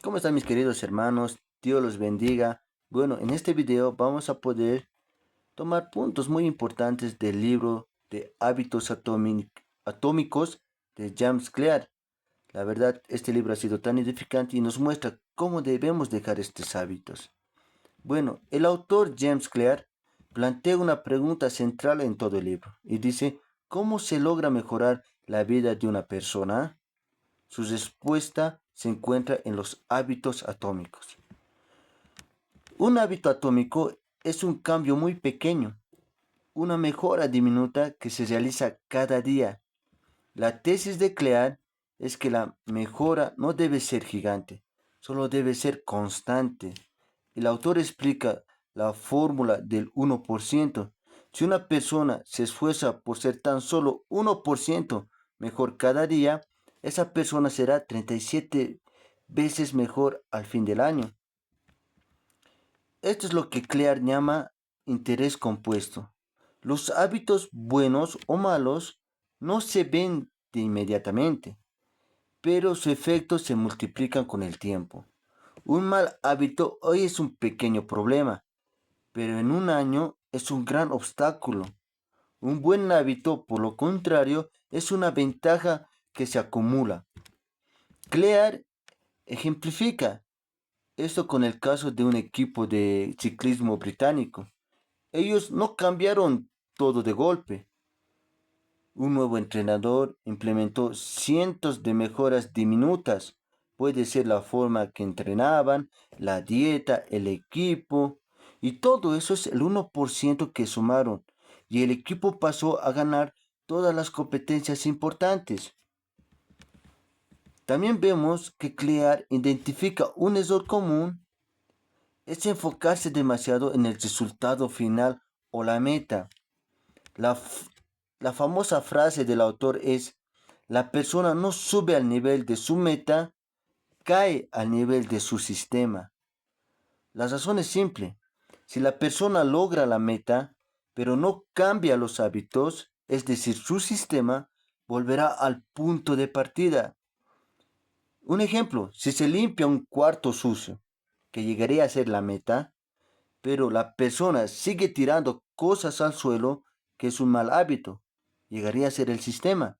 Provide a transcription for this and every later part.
¿Cómo están mis queridos hermanos? Dios los bendiga. Bueno, en este video vamos a poder tomar puntos muy importantes del libro de hábitos atómicos de James Clear. La verdad, este libro ha sido tan edificante y nos muestra cómo debemos dejar estos hábitos. Bueno, el autor James Clear plantea una pregunta central en todo el libro y dice, ¿cómo se logra mejorar la vida de una persona? Su respuesta se encuentra en los hábitos atómicos. Un hábito atómico es un cambio muy pequeño, una mejora diminuta que se realiza cada día. La tesis de Clear es que la mejora no debe ser gigante, solo debe ser constante. El autor explica la fórmula del 1%. Si una persona se esfuerza por ser tan solo 1% mejor cada día, esa persona será 37 veces mejor al fin del año. Esto es lo que Clear llama interés compuesto. Los hábitos buenos o malos no se ven de inmediatamente, pero su efecto se multiplican con el tiempo. Un mal hábito hoy es un pequeño problema, pero en un año es un gran obstáculo. Un buen hábito, por lo contrario, es una ventaja que se acumula. Clear ejemplifica esto con el caso de un equipo de ciclismo británico. Ellos no cambiaron todo de golpe. Un nuevo entrenador implementó cientos de mejoras diminutas. Puede ser la forma que entrenaban, la dieta, el equipo. Y todo eso es el 1% que sumaron. Y el equipo pasó a ganar todas las competencias importantes. También vemos que Clear identifica un error común, es enfocarse demasiado en el resultado final o la meta. La, f- la famosa frase del autor es, la persona no sube al nivel de su meta, cae al nivel de su sistema. La razón es simple. Si la persona logra la meta, pero no cambia los hábitos, es decir, su sistema, volverá al punto de partida. Un ejemplo, si se limpia un cuarto sucio, que llegaría a ser la meta, pero la persona sigue tirando cosas al suelo, que es un mal hábito, llegaría a ser el sistema.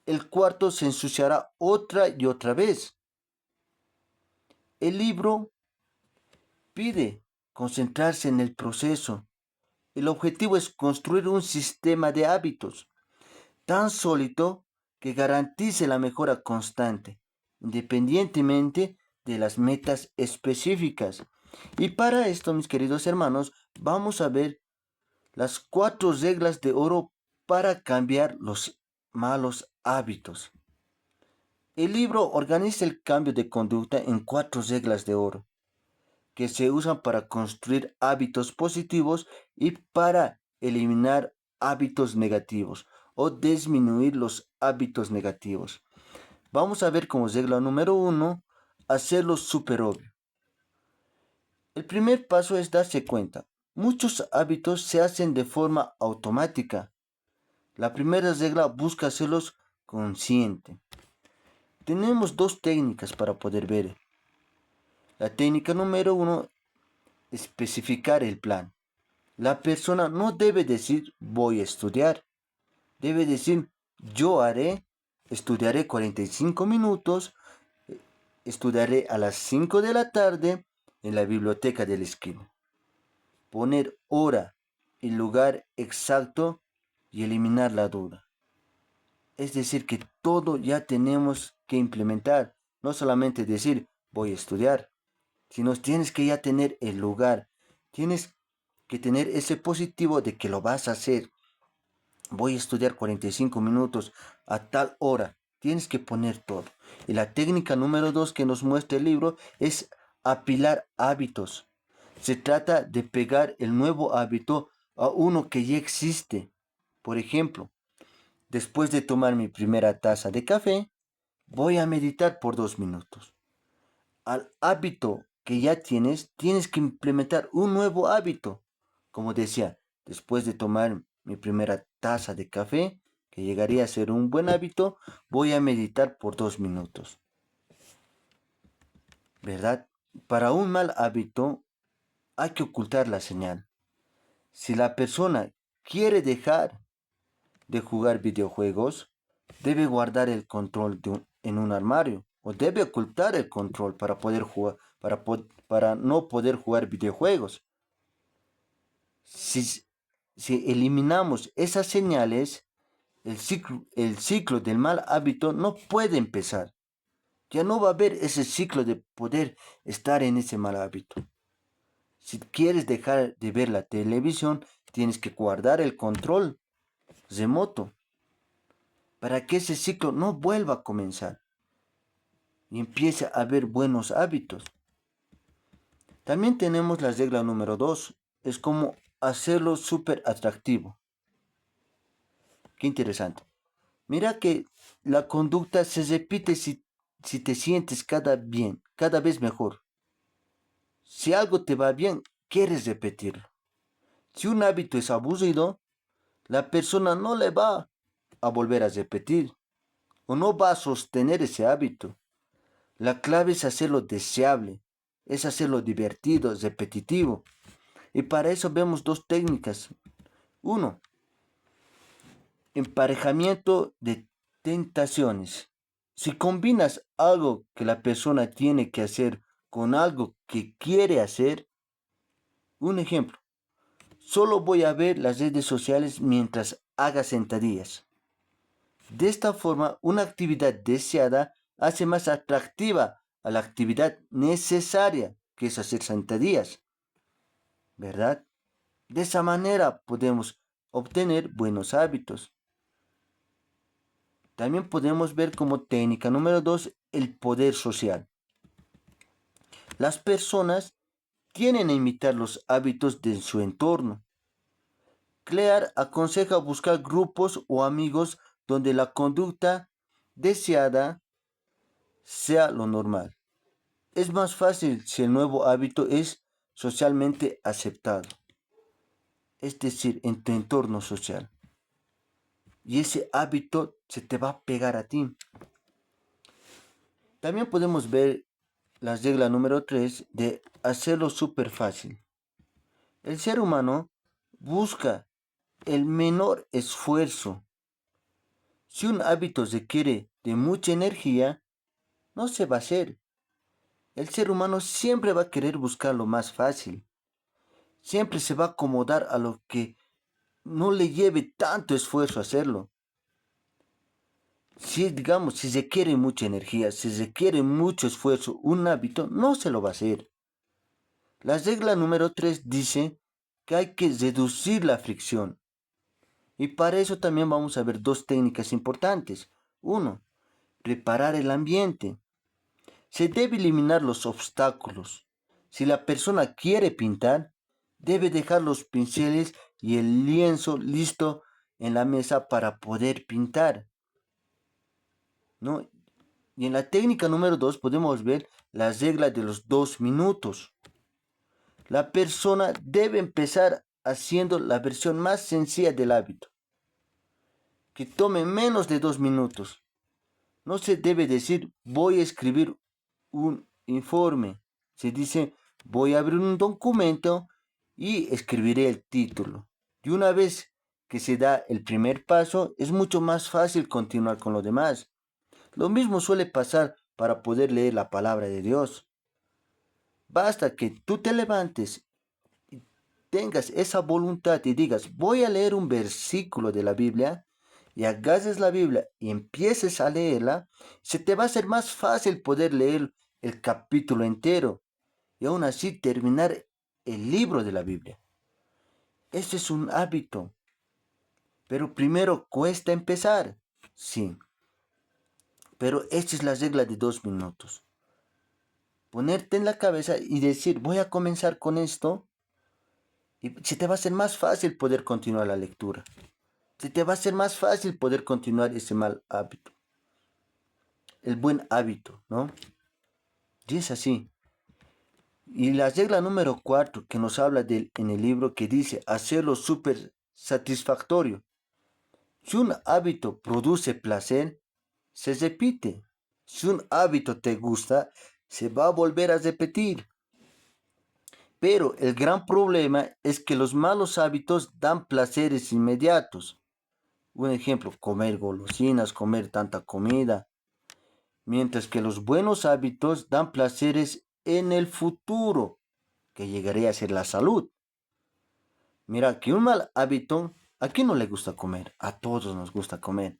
El cuarto se ensuciará otra y otra vez. El libro pide concentrarse en el proceso. El objetivo es construir un sistema de hábitos tan sólido que garantice la mejora constante, independientemente de las metas específicas. Y para esto, mis queridos hermanos, vamos a ver las 4 reglas de oro para cambiar los malos hábitos. El libro organiza el cambio de conducta en 4 reglas de oro, que se usan para construir hábitos positivos y para eliminar hábitos negativos o disminuir los hábitos negativos. Vamos a ver como regla número 1, hacerlo súper obvio. El primer paso es darse cuenta. Muchos hábitos se hacen de forma automática. La primera regla busca hacerlos consciente. Tenemos 2 técnicas para poder ver. La técnica número 1, especificar el plan. La persona no debe decir voy a estudiar. Debe decir estudiaré 45 minutos, estudiaré a las 5 de la tarde en la biblioteca de la esquina. Poner hora y lugar exacto y eliminar la duda. Es decir, que todo ya tenemos que implementar. No solamente decir voy a estudiar, sino tienes que ya tener el lugar. Tienes que tener ese positivo de que lo vas a hacer. Voy a estudiar 45 minutos a tal hora. Tienes que poner todo. Y la técnica número 2 que nos muestra el libro es apilar hábitos. Se trata de pegar el nuevo hábito a uno que ya existe. Por ejemplo, después de tomar mi primera taza de café, voy a meditar por 2 minutos. Al hábito que ya tienes, tienes que implementar un nuevo hábito. Como decía, después de tomar mi primera taza de café, que llegaría a ser un buen hábito, voy a meditar por 2 minutos. ¿verdad? Para un mal hábito hay que ocultar la señal. Si la persona quiere dejar de jugar videojuegos, debe guardar el control en un armario o debe ocultar el control para poder jugar, para no poder jugar videojuegos. Si, si eliminamos esas señales, el ciclo del mal hábito no puede empezar. Ya no va a haber ese ciclo de poder estar en ese mal hábito. Si quieres dejar de ver la televisión, tienes que guardar el control remoto para que ese ciclo no vuelva a comenzar y empiece a haber buenos hábitos. También tenemos la regla número 2, es como hacerlo súper atractivo. Qué interesante. Mira que la conducta se repite si te sientes cada vez mejor. Si algo te va bien, quieres repetirlo. Si un hábito es aburrido, la persona no le va a volver a repetir o no va a sostener ese hábito. La clave es hacerlo deseable, es hacerlo divertido, repetitivo. Y para eso vemos dos técnicas. Uno, emparejamiento de tentaciones. Si combinas algo que la persona tiene que hacer con algo que quiere hacer, un ejemplo, solo voy a ver las redes sociales mientras haga sentadillas. De esta forma, una actividad deseada hace más atractiva a la actividad necesaria, que es hacer sentadillas, ¿verdad? De esa manera podemos obtener buenos hábitos. También podemos ver como técnica número 2 el poder social. Las personas tienen a imitar los hábitos de su entorno. Clare aconseja buscar grupos o amigos donde la conducta deseada sea lo normal. Es más fácil si el nuevo hábito es socialmente aceptado, es decir, en tu entorno social. Y ese hábito se te va a pegar a ti. También podemos ver la regla número 3 de hacerlo súper fácil. El ser humano busca el menor esfuerzo. Si un hábito requiere de mucha energía, no se va a hacer. El ser humano siempre va a querer buscar lo más fácil. Siempre se va a acomodar a lo que no le lleve tanto esfuerzo hacerlo. Si, digamos, si requiere mucha energía, si requiere mucho esfuerzo, un hábito, no se lo va a hacer. La regla número 3 dice que hay que reducir la fricción. Y para eso también vamos a ver dos técnicas importantes. Uno, preparar el ambiente. Se debe eliminar los obstáculos. Si la persona quiere pintar, debe dejar los pinceles y el lienzo listo en la mesa para poder pintar, ¿no? Y en la técnica número 2 podemos ver la regla de los 2 minutos. La persona debe empezar haciendo la versión más sencilla del hábito, que tome menos de 2 minutos. No se debe decir voy a escribir un informe. Se dice voy a abrir un documento y escribiré el título. Y una vez que se da el primer paso, es mucho más fácil continuar con lo demás. Lo mismo suele pasar para poder leer la palabra de Dios. Basta que tú te levantes y tengas esa voluntad y digas, voy a leer un versículo de la Biblia, y agarres la Biblia y empieces a leerla, se te va a hacer más fácil poder leer el capítulo entero y aún así terminar el libro de la Biblia. Ese es un hábito, pero primero cuesta empezar, sí, pero esta es la regla de 2 minutos. Ponerte en la cabeza y decir, voy a comenzar con esto, y se te va a hacer más fácil poder continuar la lectura. Se te va a hacer más fácil poder continuar ese mal hábito. El buen hábito, ¿no? Y es así. Y la regla número 4 que nos habla en el libro que dice hacerlo súper satisfactorio. Si un hábito produce placer, se repite. Si un hábito te gusta, se va a volver a repetir. Pero el gran problema es que los malos hábitos dan placeres inmediatos. Un ejemplo, comer golosinas, comer tanta comida. Mientras que los buenos hábitos dan placeres en el futuro, que llegaría a ser la salud. Mira, que un mal hábito, ¿a quién no le gusta comer? A todos nos gusta comer.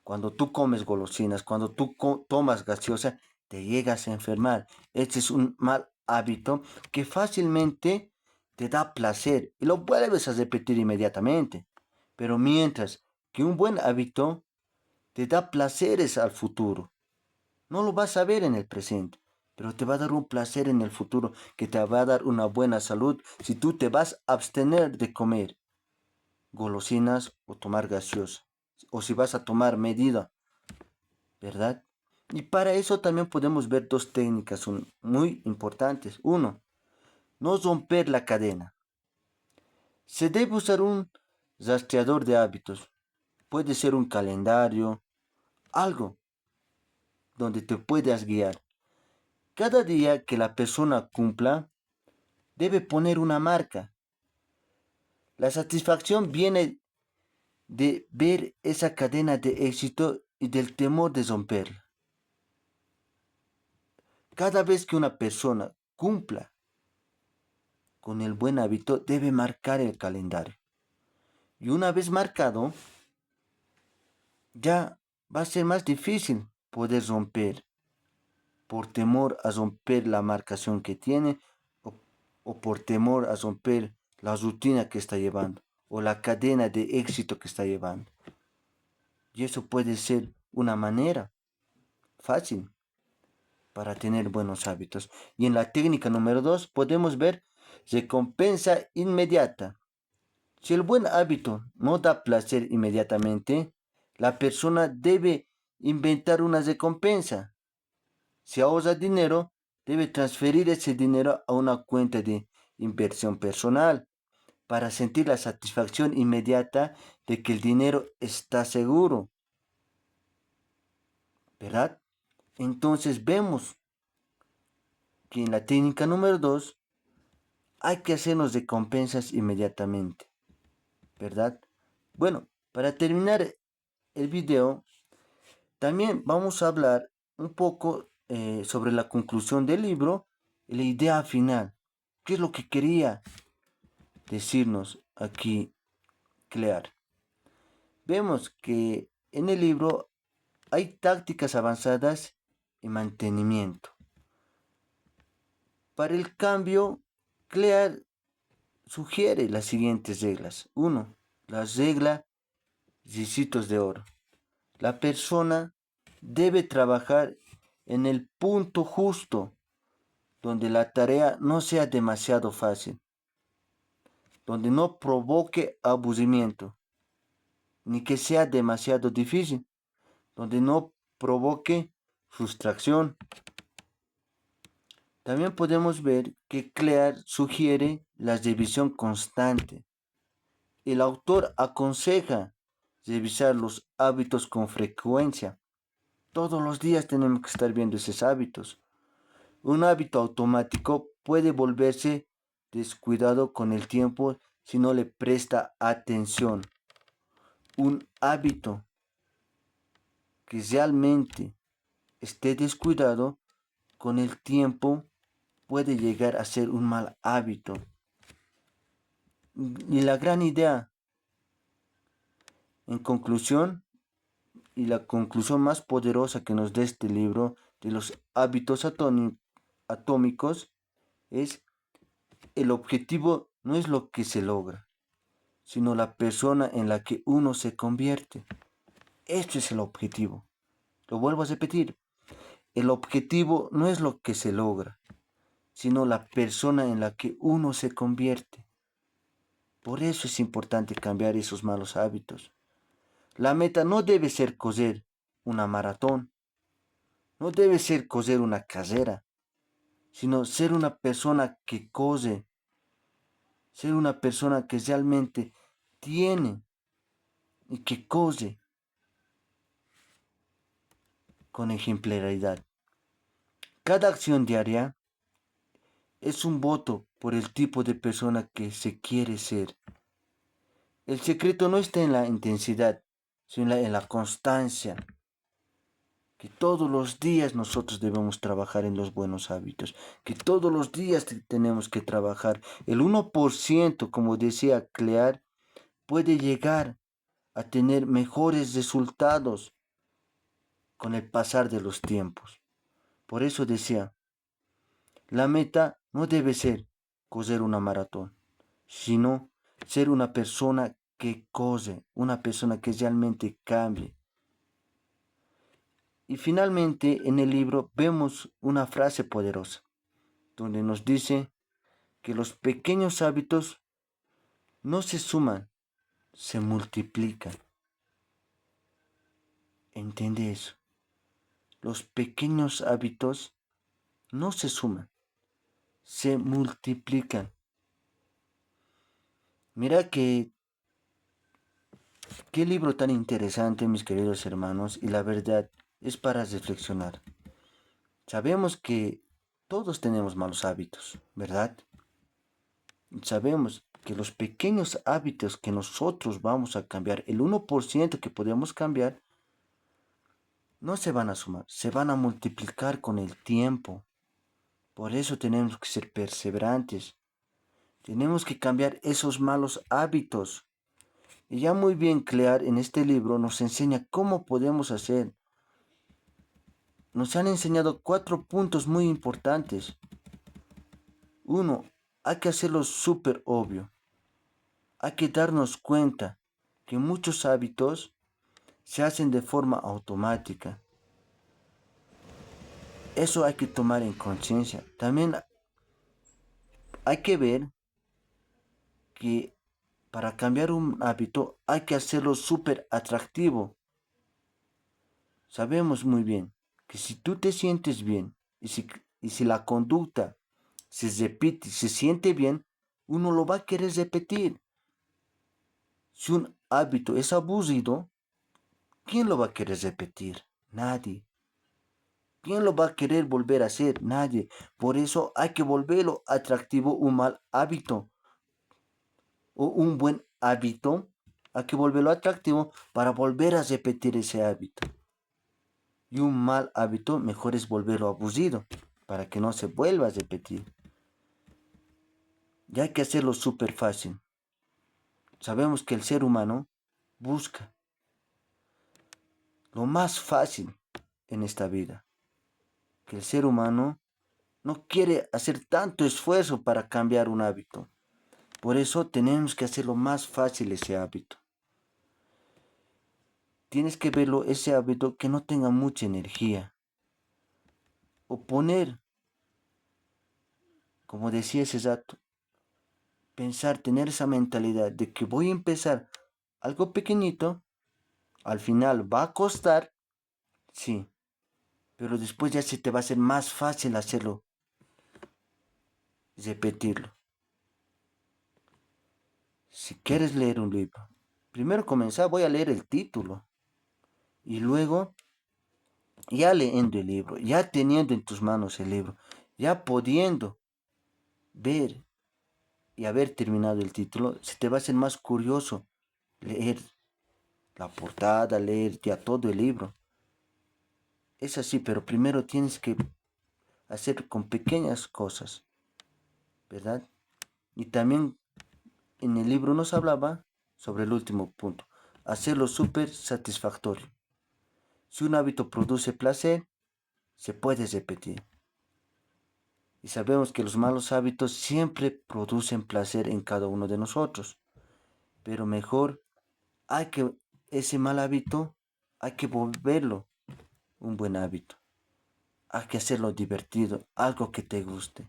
Cuando tú comes golosinas, cuando tú tomas gaseosa, te llegas a enfermar. Este es un mal hábito que fácilmente te da placer y lo vuelves a repetir inmediatamente. Pero mientras que un buen hábito te da placeres al futuro. No lo vas a ver en el presente, pero te va a dar un placer en el futuro que te va a dar una buena salud si tú te vas a abstener de comer golosinas o tomar gaseosa, o si vas a tomar medida, ¿verdad? Y para eso también podemos ver dos técnicas muy importantes. Uno, no romper la cadena. Se debe usar un rastreador de hábitos. Puede ser un calendario, algo donde te puedas guiar. Cada día que la persona cumpla, debe poner una marca. La satisfacción viene de ver esa cadena de éxito y del temor de romperla. Cada vez que una persona cumpla con el buen hábito, debe marcar el calendario. Y una vez marcado, ya va a ser más difícil poder romper, por temor a romper la marcación que tiene o, o por temor a romper la rutina que está llevando o la cadena de éxito que está llevando. Y eso puede ser una manera fácil para tener buenos hábitos. Y en la técnica número 2 podemos ver recompensa inmediata. Si el buen hábito no da placer inmediatamente, la persona debe inventar una recompensa. Si ahorra dinero, debe transferir ese dinero a una cuenta de inversión personal para sentir la satisfacción inmediata de que el dinero está seguro, ¿verdad? Entonces vemos que en la técnica número 2 hay que hacernos recompensas inmediatamente, ¿verdad? Bueno, para terminar el video, también vamos a hablar un poco sobre la conclusión del libro y la idea final. ¿Qué es lo que quería decirnos aquí Clear? Vemos que en el libro hay tácticas avanzadas y mantenimiento. Para el cambio, Clear sugiere las siguientes reglas. Uno, la regla requisitos de oro. La persona debe trabajar en el punto justo, donde la tarea no sea demasiado fácil, donde no provoque aburrimiento, ni que sea demasiado difícil, donde no provoque frustración. También podemos ver que Clear sugiere la revisión constante. El autor aconseja revisar los hábitos con frecuencia. Todos los días tenemos que estar viendo esos hábitos. Un hábito automático puede volverse descuidado con el tiempo si no le presta atención. Un hábito que realmente esté descuidado con el tiempo puede llegar a ser un mal hábito. Y la gran idea, en conclusión, y la conclusión más poderosa que nos da este libro de los hábitos atómicos es: el objetivo no es lo que se logra, sino la persona en la que uno se convierte. Esto es el objetivo. Lo vuelvo a repetir. El objetivo no es lo que se logra, sino la persona en la que uno se convierte. Por eso es importante cambiar esos malos hábitos. La meta no debe ser correr una maratón, no debe ser correr una carrera, sino ser una persona que corre, ser una persona que realmente tiene y que corre con ejemplaridad. Cada acción diaria es un voto por el tipo de persona que se quiere ser. El secreto no está en la intensidad, sino en la constancia, que todos los días nosotros debemos trabajar en los buenos hábitos, que todos los días tenemos que trabajar. El 1%, como decía Clear, puede llegar a tener mejores resultados con el pasar de los tiempos. Por eso decía, la meta no debe ser correr una maratón, sino ser una persona que corre, una persona que realmente cambie. Y finalmente en el libro vemos una frase poderosa, donde nos dice que los pequeños hábitos no se suman, se multiplican. ¿Entiende eso? Los pequeños hábitos no se suman, se multiplican. Mira que qué libro tan interesante, mis queridos hermanos, y la verdad es para reflexionar. Sabemos que todos tenemos malos hábitos, ¿verdad? Sabemos que los pequeños hábitos que nosotros vamos a cambiar, el 1% que podemos cambiar, no se van a sumar, se van a multiplicar con el tiempo. Por eso tenemos que ser perseverantes. Tenemos que cambiar esos malos hábitos. Y ya muy bien Clear en este libro nos enseña cómo podemos hacer. Nos han enseñado 4 puntos muy importantes. Uno, hay que hacerlo súper obvio. Hay que darnos cuenta que muchos hábitos se hacen de forma automática. Eso hay que tomar en conciencia. También hay que ver que para cambiar un hábito hay que hacerlo súper atractivo. Sabemos muy bien que si tú te sientes bien y si la conducta se repite, se siente bien, uno lo va a querer repetir. Si un hábito es aburrido, ¿quién lo va a querer repetir? Nadie. ¿Quién lo va a querer volver a hacer? Nadie. Por eso hay que volverlo atractivo un mal hábito o un buen hábito. Hay que volverlo atractivo para volver a repetir ese hábito. Y un mal hábito mejor es volverlo aburrido para que no se vuelva a repetir. Y hay que hacerlo súper fácil. Sabemos que el ser humano busca lo más fácil en esta vida. Que el ser humano no quiere hacer tanto esfuerzo para cambiar un hábito. Por eso tenemos que hacerlo más fácil ese hábito. Tienes que verlo ese hábito que no tenga mucha energía. O poner, como decía ese rato, pensar, tener esa mentalidad de que voy a empezar algo pequeñito, al final va a costar, sí, pero después ya se te va a hacer más fácil hacerlo, repetirlo. Si quieres leer un libro, primero comenzar, voy a leer el título y luego ya leyendo el libro, ya teniendo en tus manos el libro, ya pudiendo ver y haber terminado el título, se te va a hacer más curioso leer la portada, leer ya todo el libro. Es así, pero primero tienes que hacer con pequeñas cosas, ¿verdad? Y también en el libro nos hablaba sobre el último punto, hacerlo súper satisfactorio. Si un hábito produce placer, se puede repetir. Y sabemos que los malos hábitos siempre producen placer en cada uno de nosotros. Pero mejor hay que ese mal hábito, hay que volverlo un buen hábito. Hay que hacerlo divertido, algo que te guste.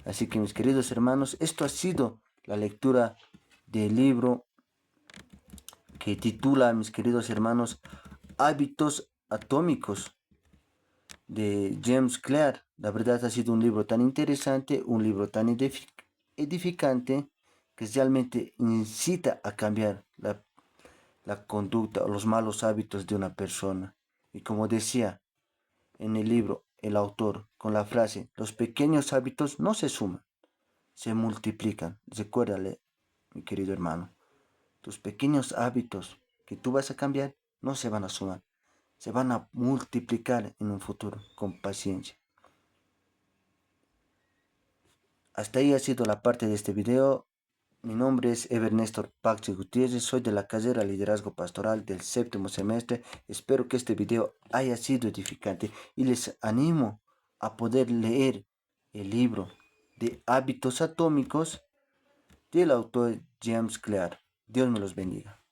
Así que mis queridos hermanos, esto ha sido la lectura del libro que titula, mis queridos hermanos, Hábitos Atómicos de James Clear. La verdad ha sido un libro tan interesante, un libro tan edificante, que realmente incita a cambiar la conducta o los malos hábitos de una persona. Y como decía en el libro, el autor con la frase, los pequeños hábitos no se suman, se multiplican. Recuérdale, mi querido hermano, tus pequeños hábitos que tú vas a cambiar no se van a sumar, se van a multiplicar en un futuro con paciencia. Hasta ahí ha sido la parte de este video. Mi nombre es Ever Néstor Paxi Gutiérrez, soy de la carrera Liderazgo Pastoral del séptimo semestre. Espero que este video haya sido edificante y les animo a poder leer el libro de Hábitos Atómicos del autor James Clear. Dios me los bendiga.